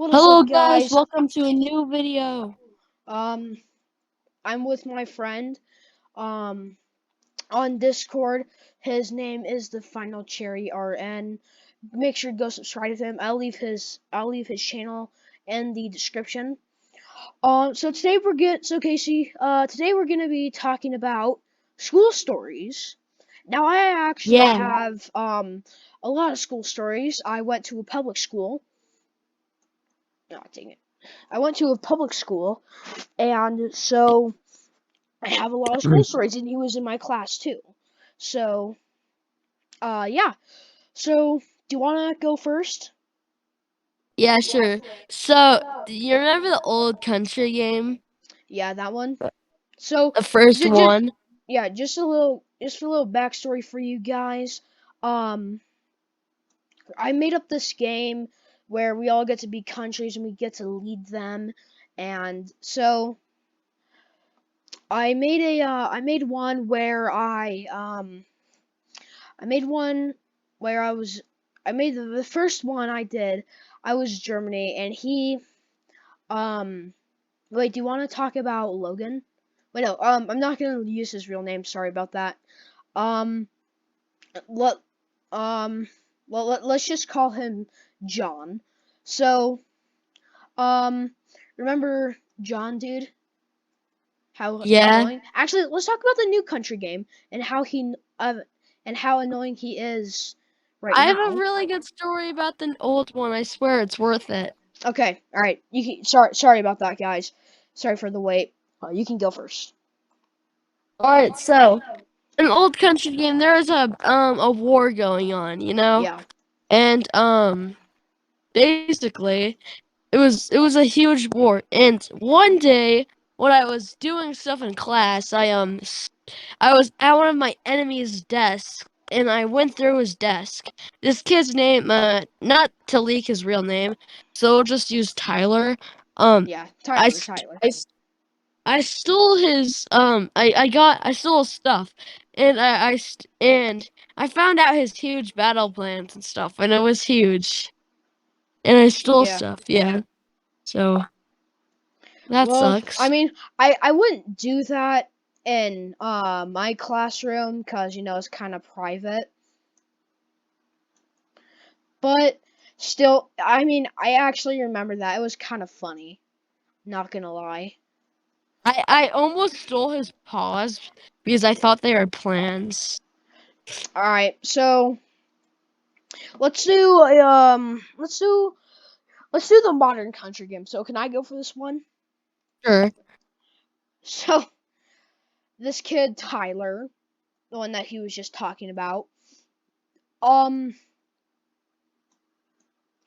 What is Hello up, guys, guys? welcome to a new video. Um, I'm with my friend um on Discord. His name is the Final Cherry RN. Make sure to go subscribe to him. I'll leave his channel in the description. So today today we're gonna be talking about school stories. Now I actually Yeah, have a lot of school stories. I went to a public school. Oh, dang it. I went to a public school, and so I have a lot of school stories, and he was in my class too. So, yeah. So, do you wanna go first? yeah, sure. So, do you remember the old country game? Yeah, that one. So, The first just one? yeah, just a little backstory for you guys. Um, I made up this game where we all get to be countries and we get to lead them, and so I made one where I made one where I made the first one I did. I was Germany, and um, wait, do you want to talk about Logan? Wait, no, I'm not gonna use his real name. Sorry about that. Um, let, um, let's just call him John. So, um, remember John, dude? How Yeah. annoying. Actually, let's talk about the new country game and and how annoying he is right I have a now. really good story about the old one. I swear it's worth it. Okay, all right. Sorry about that, guys. Sorry for the wait. You can go first. Alright, so in an old country game there was a war going on, you know? Yeah, And basically it was a huge war. And one day when I was doing stuff in class, I was at one of my enemy's desks, and I went through his desk. This kid's name, not to leak his real name, so we'll just use Tyler. Um, yeah. I, Tyler, st- Tyler. I, s- I stole his, I stole his stuff, and I found out his huge battle plans and stuff, and it was huge. And I stole Yeah. stuff, yeah. So, that Well, I sucks. mean, I wouldn't do that in my classroom because it's kind of private. But still, I mean, I actually remember that. It was kind of funny. Not gonna lie. I almost stole his paws because I thought they were plans. All right, so let's do let's do the modern country game. So can I go for this one? Sure. So this kid Tyler, the one that he was just talking about. Um,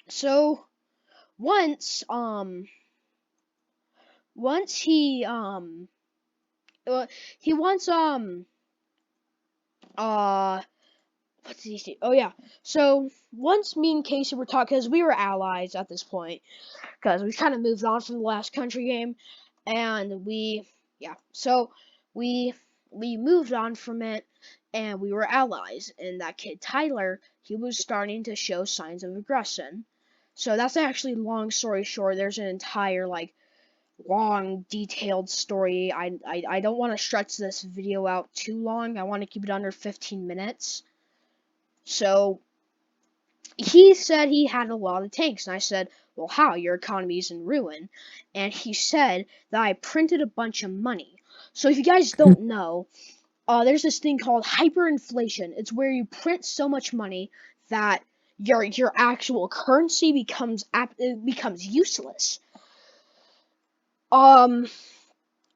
so once um once he once uh what did he say? Oh yeah. So once me and Casey were talking, because we were allies at this point, because we kind of moved on from the last country game, and yeah. So we we moved on from it, and we were allies. And that kid Tyler, he was starting to show signs of aggression. So that's actually, long story short. There's an entire long detailed story. I don't want to stretch this video out too long. I want to keep it under 15 minutes. So he said he had a lot of tanks, and I said, well, how? Your economy's in ruin. And he said that I printed a bunch of money. So if you guys don't know, there's this thing called hyperinflation. It's where you print so much money that your actual currency becomes useless. Um,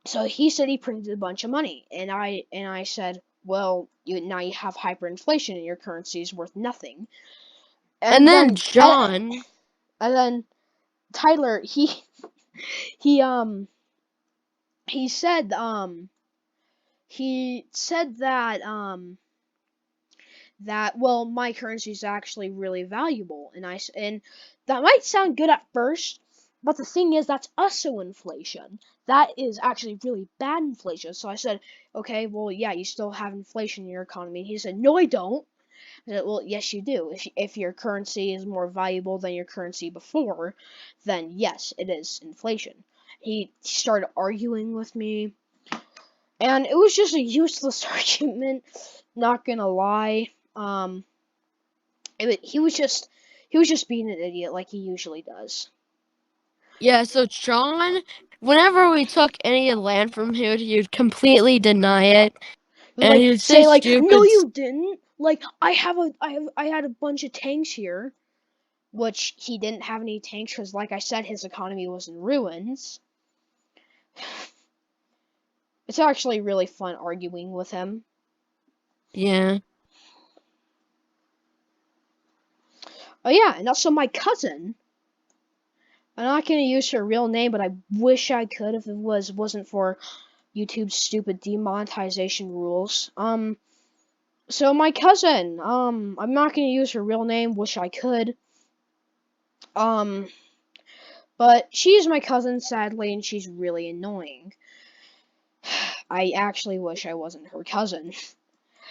so he said he printed a bunch of money, and I said, well, now you have hyperinflation, and your currency is worth nothing. And And then then and, John, and then Tyler, he he said he said that, well, my currency is actually really valuable, and that might sound good at first, but the thing is, that's also inflation. That is actually really bad inflation. So I said, okay, well, yeah, you still have inflation in your economy. And he said, no, I don't. I said, well, yes, you do. If your currency is more valuable than your currency before, then yes, it is inflation. He started arguing with me, and it was just a useless argument. Not gonna lie. He was just being an idiot like he usually does. Yeah, so John, whenever we took any land from him, he would completely deny it, and Like he would say say like, no, stupid. you didn't. Like I had a bunch of tanks here, which he didn't have any tanks because, like I said, his economy was in ruins. It's actually really fun arguing with him. Yeah. Oh yeah, and also my cousin. I'm not gonna use her real name, but I wish I could if it wasn't for YouTube's stupid demonetization rules. So my cousin, I'm not gonna use her real name. Wish I could. Um, but she is my cousin, sadly, and she's really annoying. I actually wish I wasn't her cousin.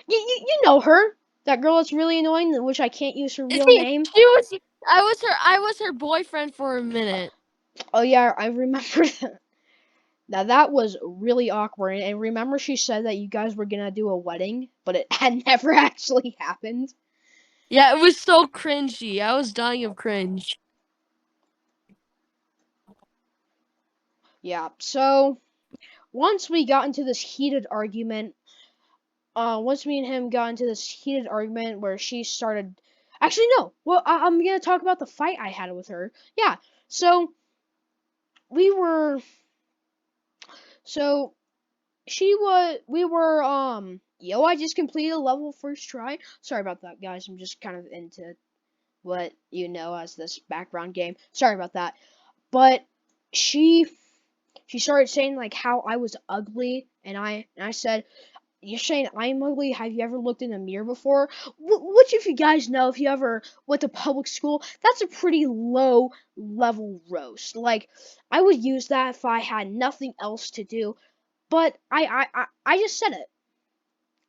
You know her, that girl that's really annoying, which I can't use her real See, name. she was. I was her boyfriend for a minute. Oh yeah, I remember that. Now that was really awkward. And remember, she said that you guys were gonna do a wedding, but it had never actually happened. Yeah, it was so cringy. I was dying of cringe. Yeah. So once we got into this heated argument, once me and him got into this heated argument where she started. Actually, no. Well, I'm gonna talk about the fight I had with her. Yeah. So we were. So she was. We were. Yo, I just completed a level first try. Sorry about that, guys. I'm just kind of into what you know as this background game. Sorry about that. But she she started saying like how I was ugly, and I said, "You're saying I'm ugly? Have you ever looked in a mirror before?" Which, if you guys know, if you ever went to public school, that's a pretty low level roast. Like, I would use that if I had nothing else to do, but I just said it.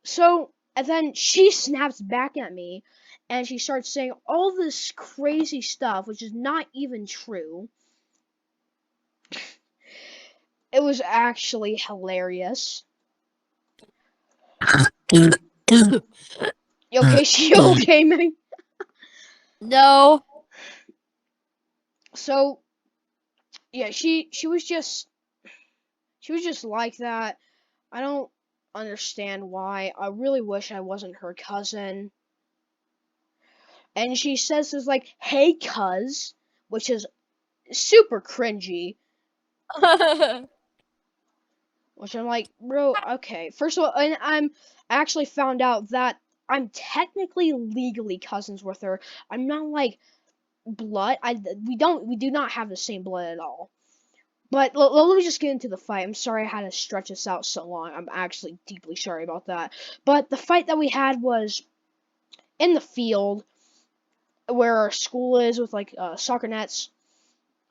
So, and then she snaps back at me, and she starts saying all this crazy stuff, which is not even true. It was actually hilarious. You okay? She okay, man? No. So yeah, she was just like that. I don't understand why. I really wish I wasn't her cousin. And she says this like, "Hey, cuz," which is super cringy. Which I'm like, bro, okay. First of all, and I actually found out that I'm technically legally cousins with her. I'm not like blood. We do not have the same blood at all. But let me just get into the fight. I'm sorry I had to stretch this out so long. I'm actually deeply sorry about that. But the fight that we had was in the field where our school is with like soccer nets.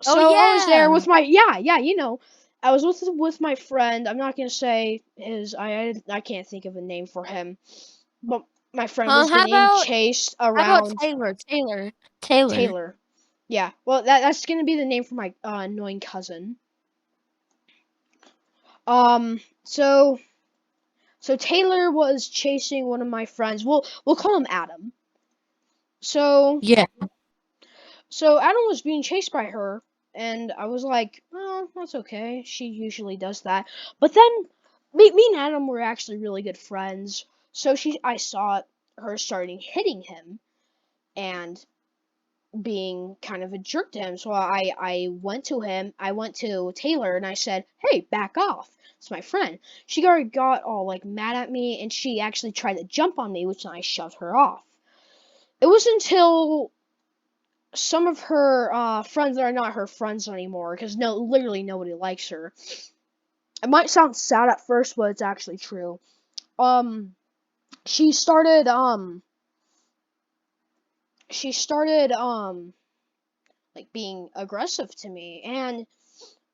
Oh So I was there yeah. with my yeah, you know. I was with my friend. I'm not gonna say his. I can't think of a name for him. But my friend was How getting about chased how about around Taylor? Taylor. Taylor. Yeah, well that's gonna be the name for my annoying cousin. So Taylor was chasing one of my friends. We'll call him Adam. So Yeah. Adam was being chased by her, and I was like, oh, that's okay. She usually does that. But then me and Adam were actually really good friends. So I saw her starting hitting him and being kind of a jerk to him. So I went to him. I went to Taylor and I said, "Hey, back off. It's my friend." She got all like mad at me, and she actually tried to jump on me, which I shoved her off. It was until some of her friends that are not her friends anymore, because no, literally nobody likes her. It might sound sad at first, but it's actually true. Um, she started she started like being aggressive to me, and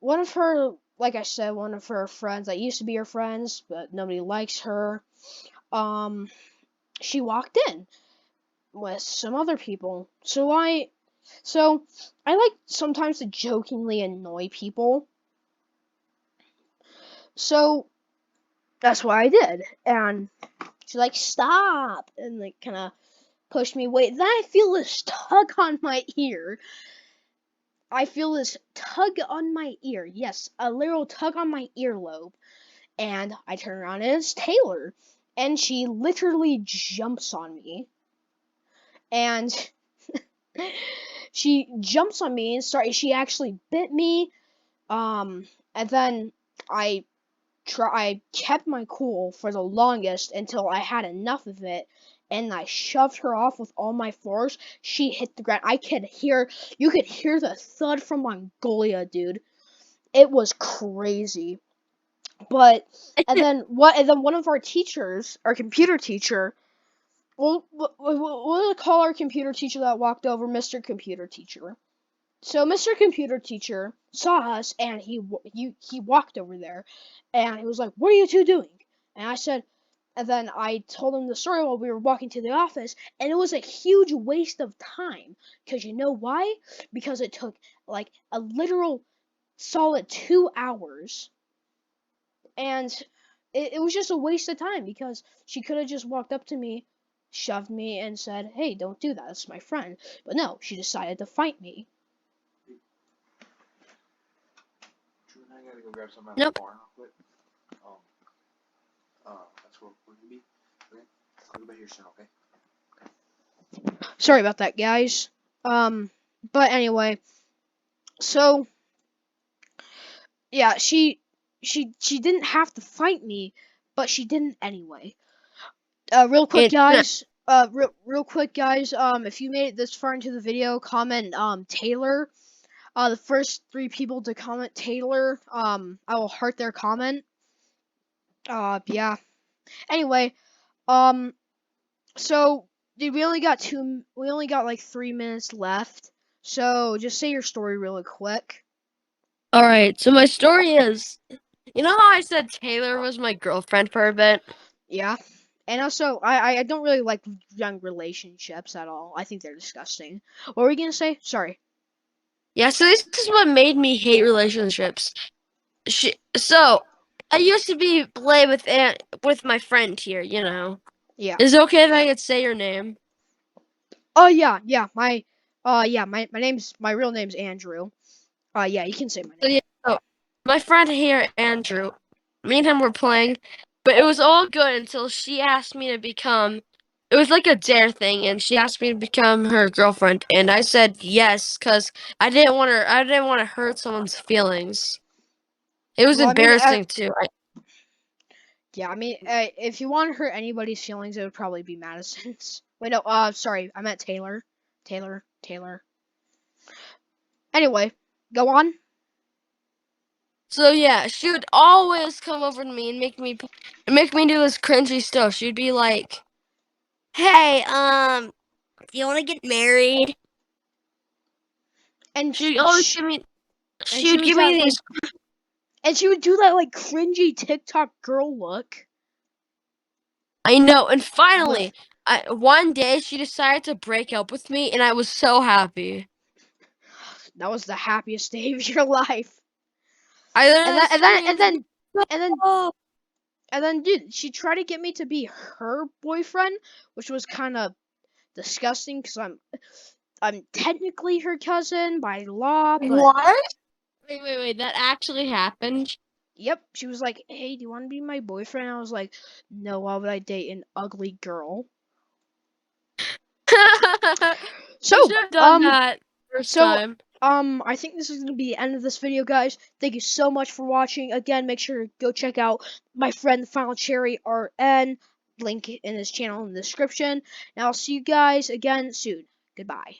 one of her, like I said, one of her friends that used to be her friends, but nobody likes her. Um, she walked in, with some other people. So I like sometimes to jokingly annoy people. So that's what I did. And she's like, stop, and like kind of pushed me away. Then I feel this tug on my ear. I feel this tug on my ear. Yes, a literal tug on my earlobe. And I turn around and it's Taylor. And she literally jumps on me. And she jumps on me and she actually bit me. And then I I kept my cool for the longest until I had enough of it, and I shoved her off with all my force. She hit the ground. You could hear the thud from Mongolia, dude. It was crazy. But and then one of our teachers, our computer teacher, we'll call our computer teacher that walked over Mr. Computer Teacher. So Mr. Computer Teacher saw us, and he walked over there, and he was like, "What are you two doing?" And I said, and then I told him the story while we were walking to the office, and it was a huge waste of time. Because you know why? Because it took like a literal solid 2 hours, and it was just a waste of time because she could have just walked up to me, shoved me, and said, "Hey, don't do that. That's my friend." But no, she decided to fight me. I gotta go grab some out of Nope. the barn real quick. That's where we're gonna be. Okay. I'll go back here soon, okay? Sorry about that, guys. But anyway, so yeah, she didn't have to fight me, but she didn't anyway. Real quick, And guys. Real quick, guys. If you made it this far into the video, comment Taylor. The first 3 people to comment Taylor, I will heart their comment. Yeah. Anyway, um, so dude, we only got like 3 minutes left. So just say your story really quick. all right, so my story is, you know how I said Taylor was my girlfriend for a bit? Yeah. And also, I don't really like young relationships at all. I think they're disgusting. What were you gonna say? Sorry. Yeah, so this is what made me hate relationships. So I used to be play with my friend here, you know. Yeah. Is it okay if I could say your name? Oh yeah, yeah. My real name's Andrew. Yeah, you can say my So name. yeah, so my friend here, Andrew, me and him were playing, but it was all good until she asked me to become. It was like a dare thing, and she asked me to become her girlfriend, and I said yes, cause I didn't want her. I didn't want to hurt someone's feelings. It was Well, I mean, embarrassing too. yeah, I mean, if you want to hurt anybody's feelings, it would probably be Madison's. Wait, no, sorry, I meant Taylor. Taylor. Anyway, go on. So yeah, she would always come over to me and make me do this cringy stuff. She'd be like, "Hey, do you want to get married?" And She'd always give me. and she She'd was give me that like, these. and she would do that like cringy TikTok girl look. I know, and But finally, one day she decided to break up with me, and I was so happy. that was the happiest day of your life. I And literally then and then and screamed, then and then "No!" and then dude, she tried to get me to be her boyfriend, which was kind of disgusting because I'm technically her cousin by law, but What? Wait, that actually happened? yep, she was like, "Hey, do you want to be my boyfriend?" I was like, "No, why would I date an ugly girl?" You So, should have done that first so time. I think this is gonna be the end of this video, guys. Thank you so much for watching. Again, make sure to go check out my friend Final Cherry RN. Link in his channel in the description. And I'll see you guys again soon. Goodbye.